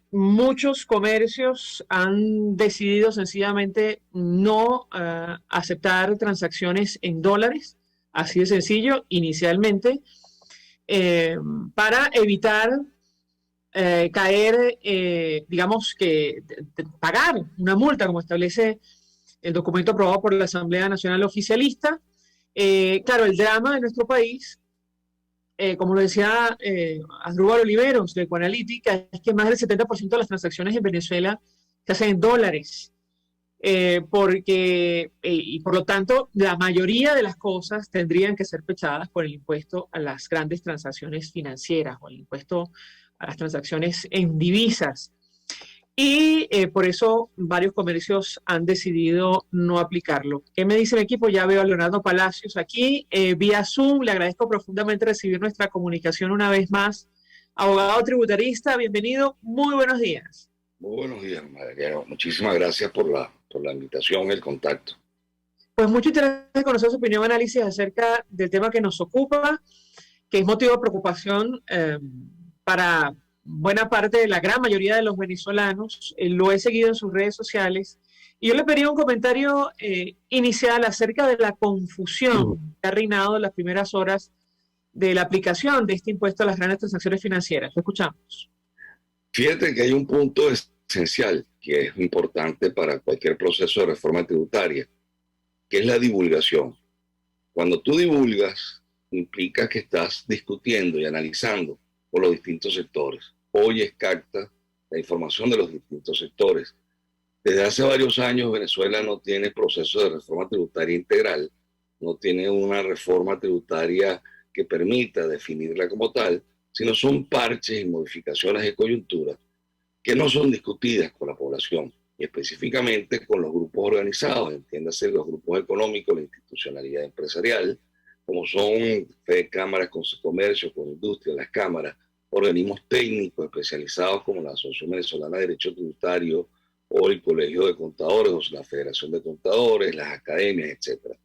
muchos comercios han decidido sencillamente no aceptar transacciones en dólares. Así de sencillo, inicialmente, para evitar caer, pagar una multa, como establece el documento aprobado por la Asamblea Nacional Oficialista. Claro, el drama de nuestro país, como lo decía Asdrúbal Oliveros de Ecoanalítica, es que más del 70% de las transacciones en Venezuela se hacen en dólares. Y por lo tanto la mayoría de las cosas tendrían que ser pechadas por el impuesto a las grandes transacciones financieras o el impuesto a las transacciones en divisas, y por eso varios comercios han decidido no aplicarlo. ¿Qué me dice el equipo? Ya veo a Leonardo Palacios aquí vía Zoom. Le agradezco profundamente recibir nuestra comunicación una vez más. Abogado tributarista, bienvenido, muy buenos días.
Muy buenos días, María. Muchísimas gracias por la invitación y el contacto.
Pues mucho interés en conocer su opinión y análisis acerca del tema que nos ocupa, que es motivo de preocupación para buena parte de la gran mayoría de los venezolanos. Lo he seguido en sus redes sociales y yo le pedía un comentario inicial acerca de la confusión que ha reinado en las primeras horas de la aplicación de este impuesto a las grandes transacciones financieras. Lo escuchamos.
Fíjate que hay un punto esencial que es importante para cualquier proceso de reforma tributaria, que es la divulgación. Cuando tú divulgas, implica que estás discutiendo y analizando por los distintos sectores. Hoy capta la información de los distintos sectores. Desde hace varios años Venezuela no tiene proceso de reforma tributaria integral, no tiene una reforma tributaria que permita definirla como tal, sino son parches y modificaciones de coyuntura que no son discutidas con la población, y específicamente con los grupos organizados, entiéndase los grupos económicos, la institucionalidad empresarial, como son cámaras con comercio, con industria, las cámaras, organismos técnicos especializados como la Asociación Venezolana de Derecho Tributario o el Colegio de Contadores o la Federación de Contadores, las academias, etc.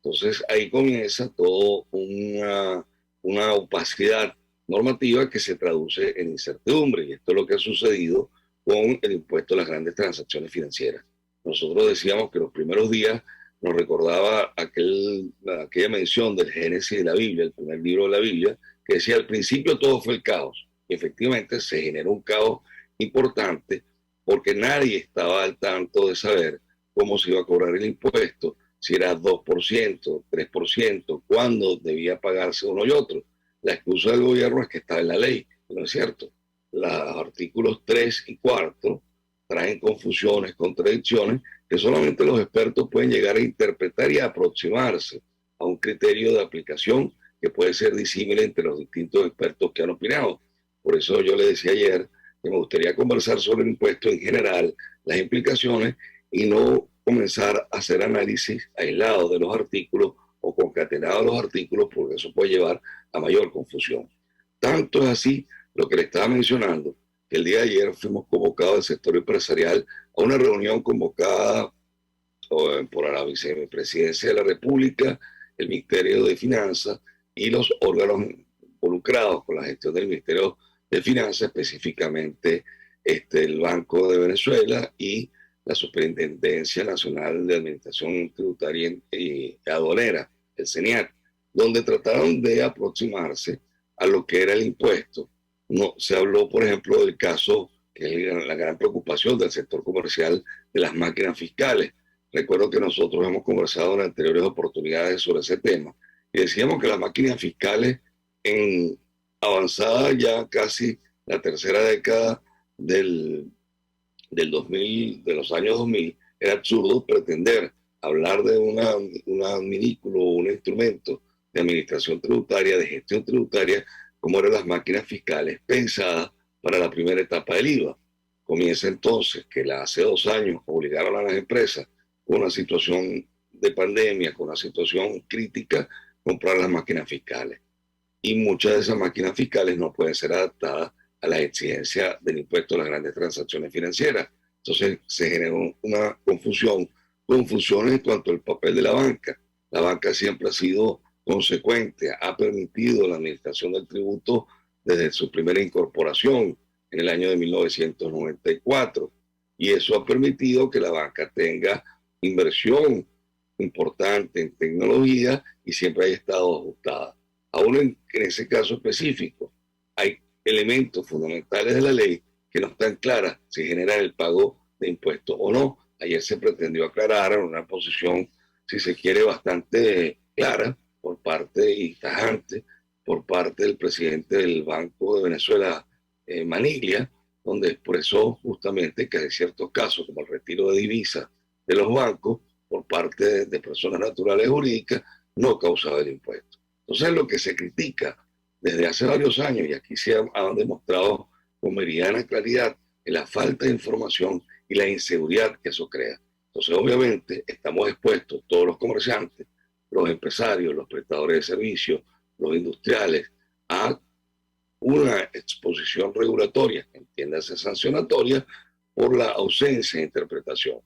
Entonces ahí comienza toda una opacidad normativa que se traduce en incertidumbre, y esto es lo que ha sucedido con el impuesto a las grandes transacciones financieras. Nosotros decíamos que los primeros días nos recordaba aquella mención del Génesis de la Biblia, el primer libro de la Biblia, que decía al principio todo fue el caos, y efectivamente se generó un caos importante porque nadie estaba al tanto de saber cómo se iba a cobrar el impuesto, si era 2%, 3%, cuándo debía pagarse uno y otro. La excusa del gobierno es que está en la ley, no es cierto. Los artículos 3 y 4 traen confusiones, contradicciones, que solamente los expertos pueden llegar a interpretar y a aproximarse a un criterio de aplicación que puede ser disímil entre los distintos expertos que han opinado. Por eso yo le decía ayer que me gustaría conversar sobre el impuesto en general, las implicaciones, y no comenzar a hacer análisis aislados de los artículos o concatenados los artículos, porque eso puede llevar a mayor confusión. Tanto es así lo que le estaba mencionando, que el día de ayer fuimos convocados al sector empresarial a una reunión convocada por la Vicepresidencia de la República, el Ministerio de Finanzas y los órganos involucrados con la gestión del Ministerio de Finanzas, específicamente el Banco de Venezuela y la Superintendencia Nacional de Administración Tributaria y Aduanera, el CENIAT, donde trataron de aproximarse a lo que era el impuesto. No, se habló, por ejemplo, del caso, que es la gran preocupación del sector comercial, de las máquinas fiscales. Recuerdo que nosotros hemos conversado en anteriores oportunidades sobre ese tema y decíamos que las máquinas fiscales en avanzada ya casi la tercera década del 2000, de los años 2000, era absurdo pretender hablar de un adminículo o un instrumento de administración tributaria, de gestión tributaria, como eran las máquinas fiscales pensadas para la primera etapa del IVA. Comienza entonces que hace 2 años obligaron a las empresas con una situación de pandemia, con una situación crítica, a comprar las máquinas fiscales. Y muchas de esas máquinas fiscales no pueden ser adaptadas a las exigencias del impuesto a las grandes transacciones financieras. Entonces se generó una confusiones en cuanto al papel de la banca. La banca siempre ha sido consecuente, ha permitido la administración del tributo desde su primera incorporación en el año de 1994, y eso ha permitido que la banca tenga inversión importante en tecnología y siempre haya estado ajustada. Aún en ese caso específico, hay elementos fundamentales de la ley que no están claras si generan el pago de impuestos o no. Ayer se pretendió aclarar en una posición, si se quiere, bastante clara por parte y tajante por parte del presidente del Banco de Venezuela, Maniglia, donde expresó justamente que hay ciertos casos, como el retiro de divisas de los bancos por parte de personas naturales jurídicas, no causaba el impuesto. Entonces, lo que se critica desde hace varios años, y aquí se han demostrado con meridiana claridad, es la falta de información y la inseguridad que eso crea. Entonces, obviamente, estamos expuestos todos los comerciantes, los empresarios, los prestadores de servicios, los industriales, a una exposición regulatoria, entiéndase sancionatoria, por la ausencia de interpretación.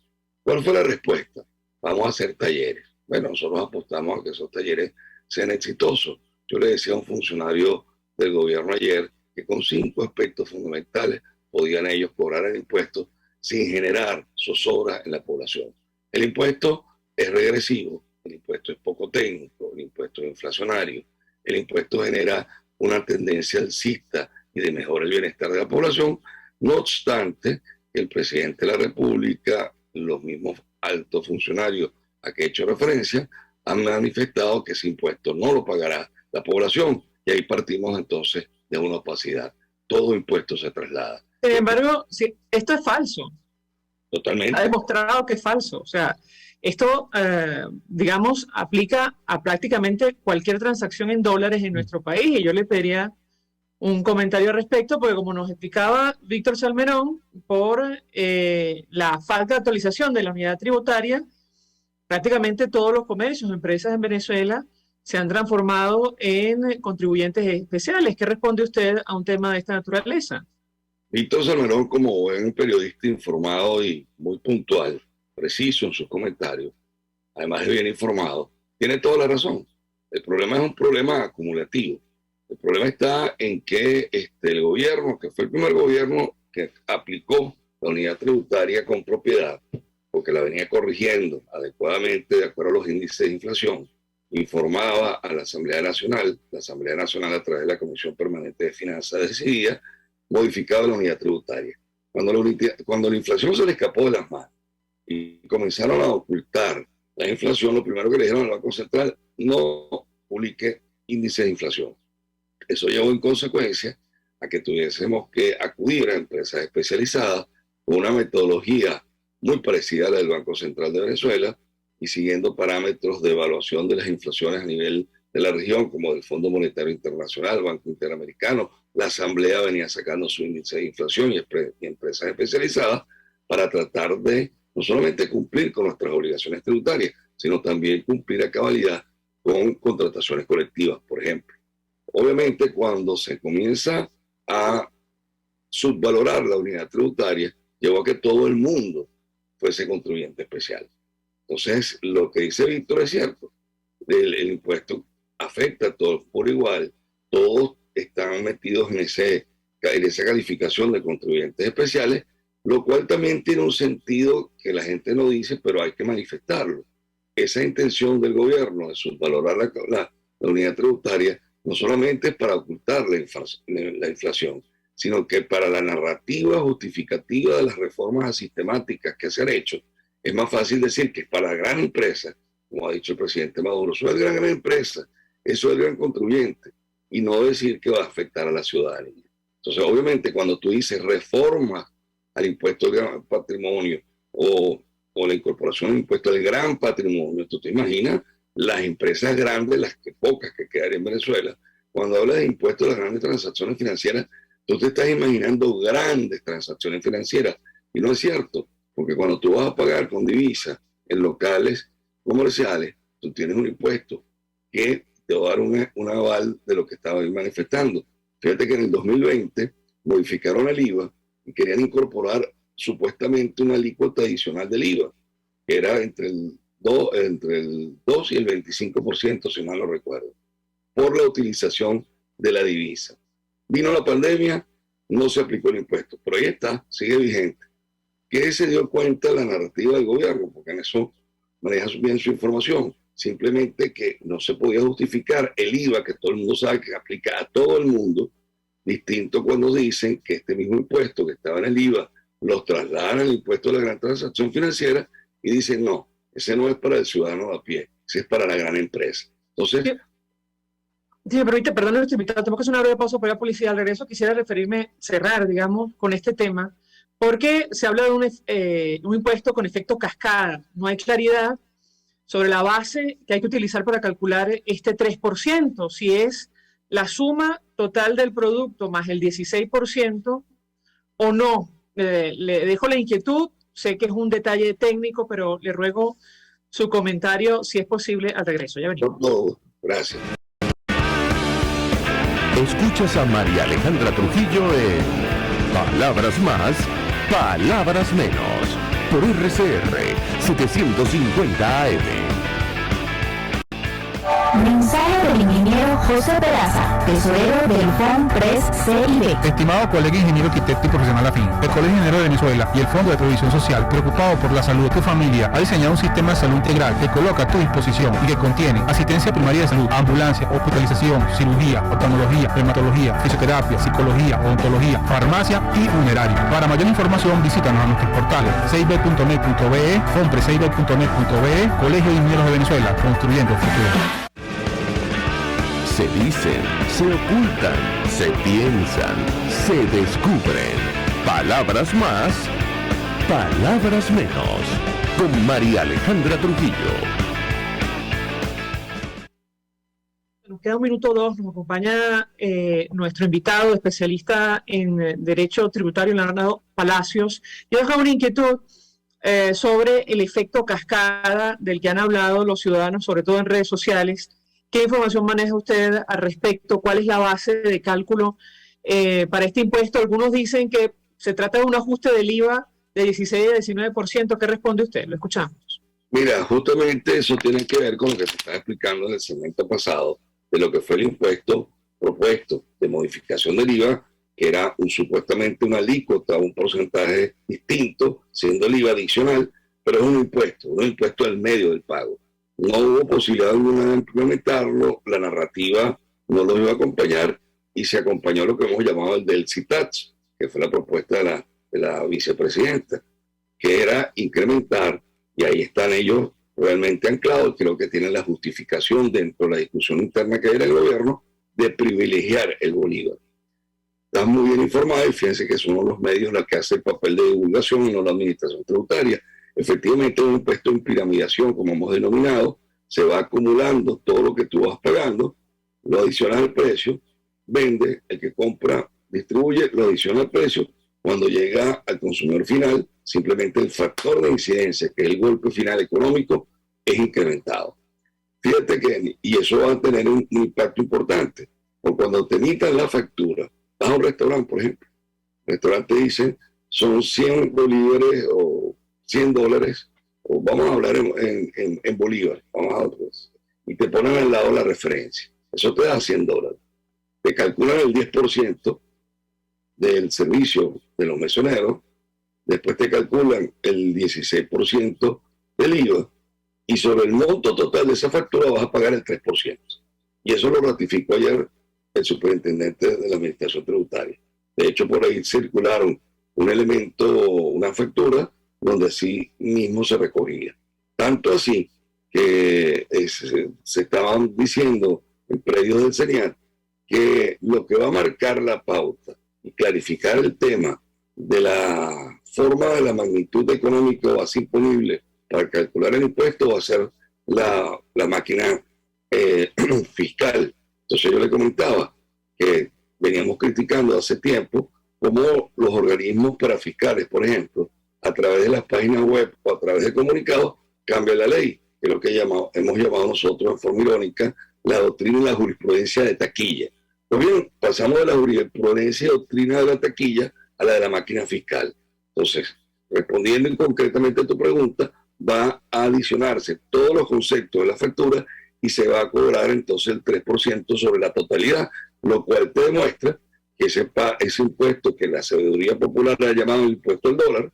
¿Cuál fue la respuesta? Vamos a hacer talleres. Bueno, nosotros apostamos a que esos talleres sean exitosos. Yo le decía a un funcionario del gobierno ayer que con 5 aspectos fundamentales podían ellos cobrar el impuesto sin generar zozobra en la población. El impuesto es regresivo, el impuesto es poco técnico, el impuesto es inflacionario, el impuesto genera una tendencia alcista y de mejora el bienestar de la población. No obstante, el presidente de la República, los mismos altos funcionarios a que he hecho referencia, han manifestado que ese impuesto no lo pagará la población, y ahí partimos entonces de una opacidad. Todo impuesto se traslada.
Sin embargo, sí, esto es falso.
Totalmente.
Ha demostrado que es falso. O sea, esto, digamos, aplica a prácticamente cualquier transacción en dólares en nuestro país, y yo le pediría un comentario al respecto, porque como nos explicaba Víctor Salmerón, por la falta de actualización de la unidad tributaria, prácticamente todos los comercios, empresas en Venezuela se han transformado en contribuyentes especiales. ¿Qué responde usted a un tema de esta naturaleza?
Víctor Salmerón, como buen periodista informado y muy puntual, preciso en sus comentarios, además de bien informado, tiene toda la razón. El problema es un problema acumulativo. El problema está en que el gobierno, que fue el primer gobierno que aplicó la unidad tributaria con propiedad, porque la venía corrigiendo adecuadamente de acuerdo a los índices de inflación, informaba a la Asamblea Nacional a través de la Comisión Permanente de Finanzas decidía modificar la unidad tributaria. Cuando la inflación se le escapó de las manos y comenzaron a ocultar la inflación, lo primero que le dijeron al Banco Central: no publique índice de inflación. Eso llevó en consecuencia a que tuviésemos que acudir a empresas especializadas con una metodología muy parecida a la del Banco Central de Venezuela y siguiendo parámetros de evaluación de las inflaciones a nivel de la región, como del Fondo Monetario Internacional, Banco Interamericano. La Asamblea venía sacando su índice de inflación y empresas especializadas para tratar de no solamente cumplir con nuestras obligaciones tributarias, sino también cumplir a cabalidad con contrataciones colectivas, por ejemplo. Obviamente, cuando se comienza a subvalorar la unidad tributaria, llevó a que todo el mundo fuese contribuyente especial. Entonces, lo que dice Víctor es cierto. El impuesto afecta a todos por igual. Todos están metidos en esa calificación de contribuyentes especiales, lo cual también tiene un sentido que la gente no dice, pero hay que manifestarlo. Esa intención del gobierno de subvalorar la unidad tributaria no solamente es para ocultar la inflación, sino que para la narrativa justificativa de las reformas sistemáticas que se han hecho, es más fácil decir que es para la gran empresa, como ha dicho el presidente Maduro, eso es de la gran empresa, eso es del gran contribuyente, y no decir que va a afectar a la ciudadanía. Entonces, obviamente, cuando tú dices reforma al impuesto al gran patrimonio o la incorporación del impuesto al gran patrimonio, tú te imaginas las empresas grandes, las pocas que quedan en Venezuela. Cuando hablas de impuestos a las grandes transacciones financieras, tú te estás imaginando grandes transacciones financieras, y no es cierto, porque cuando tú vas a pagar con divisas en locales comerciales, tú tienes un impuesto que te va a dar un aval de lo que estaba manifestando. Fíjate que en el 2020 modificaron el IVA y querían incorporar supuestamente una alícuota adicional del IVA, que era entre el 2 y el 25%, si mal no recuerdo, por la utilización de la divisa. Vino la pandemia, no se aplicó el impuesto, pero ahí está, sigue vigente. ¿Qué se dio cuenta la narrativa del gobierno? Porque en eso maneja bien su información. Simplemente que no se podía justificar el IVA, que todo el mundo sabe que aplica a todo el mundo, distinto cuando dicen que este mismo impuesto que estaba en el IVA los trasladan al impuesto de la gran transacción financiera y dicen no, ese no es para el ciudadano a pie, ese es para la gran empresa. Entonces...
Si me permite, perdón, nuestro invitado, tenemos que hacer una breve pausa para la publicidad. Al regreso quisiera cerrar, digamos, con este tema, porque se habla de un impuesto con efecto cascada. No hay claridad sobre la base que hay que utilizar para calcular este 3%, si es la suma total del producto más el 16% o no. Le dejo la inquietud, sé que es un detalle técnico, pero le ruego su comentario, si es posible, al regreso. Ya venimos.
No, gracias.
Escuchas a María Alejandra Trujillo en Palabras Más, Palabras Menos, por RCR 750 AM.
Mensaje del ingeniero José Peraza, tesorero del FONPRES CIB.
Estimado colega ingeniero arquitecto y profesional afín, el Colegio Ingeniero de Venezuela y el Fondo de Previsión Social, preocupado por la salud de tu familia, ha diseñado un sistema de salud integral que coloca a tu disposición y que contiene asistencia primaria de salud, ambulancia, hospitalización, cirugía, oftalmología, dermatología, fisioterapia, psicología, odontología, farmacia y funerario. Para mayor información, visítanos a nuestros portales cib.net.be, fonprescib.net.be, Colegio de Ingenieros de Venezuela, construyendo el futuro.
Se dicen, se ocultan, se piensan, se descubren. Palabras más, palabras menos. Con María Alejandra Trujillo.
Nos queda un minuto 2, nos acompaña nuestro invitado, especialista en Derecho Tributario, Leonardo Palacios. Yo dejo una inquietud sobre el efecto cascada del que han hablado los ciudadanos, sobre todo en redes sociales. ¿Qué información maneja usted al respecto? ¿Cuál es la base de cálculo para este impuesto? Algunos dicen que se trata de un ajuste del IVA de 16 a 19%. ¿Qué responde usted? Lo escuchamos.
Mira, justamente eso tiene que ver con lo que se estaba explicando en el segmento pasado, de lo que fue el impuesto propuesto de modificación del IVA, que era supuestamente una alícuota, un porcentaje distinto, siendo el IVA adicional, pero es un impuesto al medio del pago. No hubo posibilidad alguna de implementarlo, la narrativa no lo iba a acompañar y se acompañó lo que hemos llamado el del CITAX, que fue la propuesta de la vicepresidenta, que era incrementar, y ahí están ellos realmente anclados, creo que tienen la justificación dentro de la discusión interna que hay en el gobierno de privilegiar el bolívar. Están muy bien informados y fíjense que son los medios los que hacen el papel de divulgación y no la administración tributaria. Efectivamente, un impuesto en piramidación, como hemos denominado, se va acumulando todo lo que tú vas pagando, lo adicionas al precio, vende, el que compra, distribuye, lo adiciona al precio. Cuando llega al consumidor final, simplemente el factor de incidencia, que es el golpe final económico, es incrementado. Fíjate que, y eso va a tener un impacto importante, porque cuando te emitan la factura, vas a un restaurante, por ejemplo, el restaurante dice, son 100 bolívares o $100, o vamos a hablar en bolívares, y te ponen al lado la referencia. Eso te da $100. Te calculan el 10% del servicio de los mesoneros, después te calculan el 16% del IVA, y sobre el monto total de esa factura vas a pagar el 3%. Y eso lo ratificó ayer el superintendente de la Administración Tributaria. De hecho, por ahí circularon un elemento, una factura, donde así mismo se recogía. Tanto así que se estaban diciendo en predios del CENIAT que lo que va a marcar la pauta y clarificar el tema de la forma de la magnitud económica base imponible para calcular el impuesto va a ser la máquina fiscal. Entonces yo le comentaba que veníamos criticando hace tiempo cómo los organismos parafiscales, por ejemplo, a través de las páginas web o a través de comunicados, cambian la ley, que es lo que hemos llamado nosotros en forma irónica la doctrina y la jurisprudencia de taquilla. Pues bien, pasamos de la jurisprudencia y doctrina de la taquilla a la de la máquina fiscal. Entonces, respondiendo concretamente a tu pregunta, va a adicionarse todos los conceptos de la factura y se va a cobrar entonces el 3% sobre la totalidad, lo cual te demuestra que ese impuesto que la sabiduría popular le ha llamado el impuesto al dólar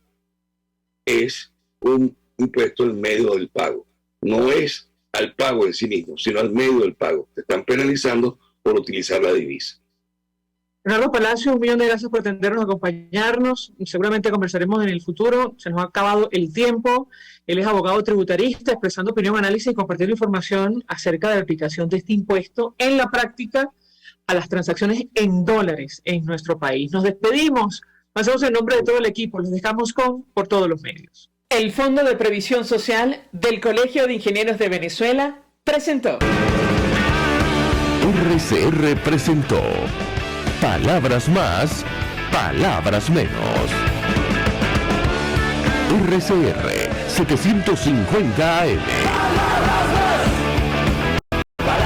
es un impuesto en medio del pago. No es al pago en sí mismo, sino al medio del pago. Te están penalizando por utilizar la divisa.
Leonardo Palacio, 1 millón de gracias por atendernos, acompañarnos. Seguramente conversaremos en el futuro. Se nos ha acabado el tiempo. Él es abogado tributarista, expresando opinión, análisis y compartiendo información acerca de la aplicación de este impuesto en la práctica a las transacciones en dólares en nuestro país. Nos despedimos. Pasamos en nombre de todo el equipo. Les dejamos por todos los medios. El Fondo de Previsión Social del Colegio de Ingenieros de Venezuela presentó.
RCR presentó Palabras Más, Palabras Menos. RCR 750 AM.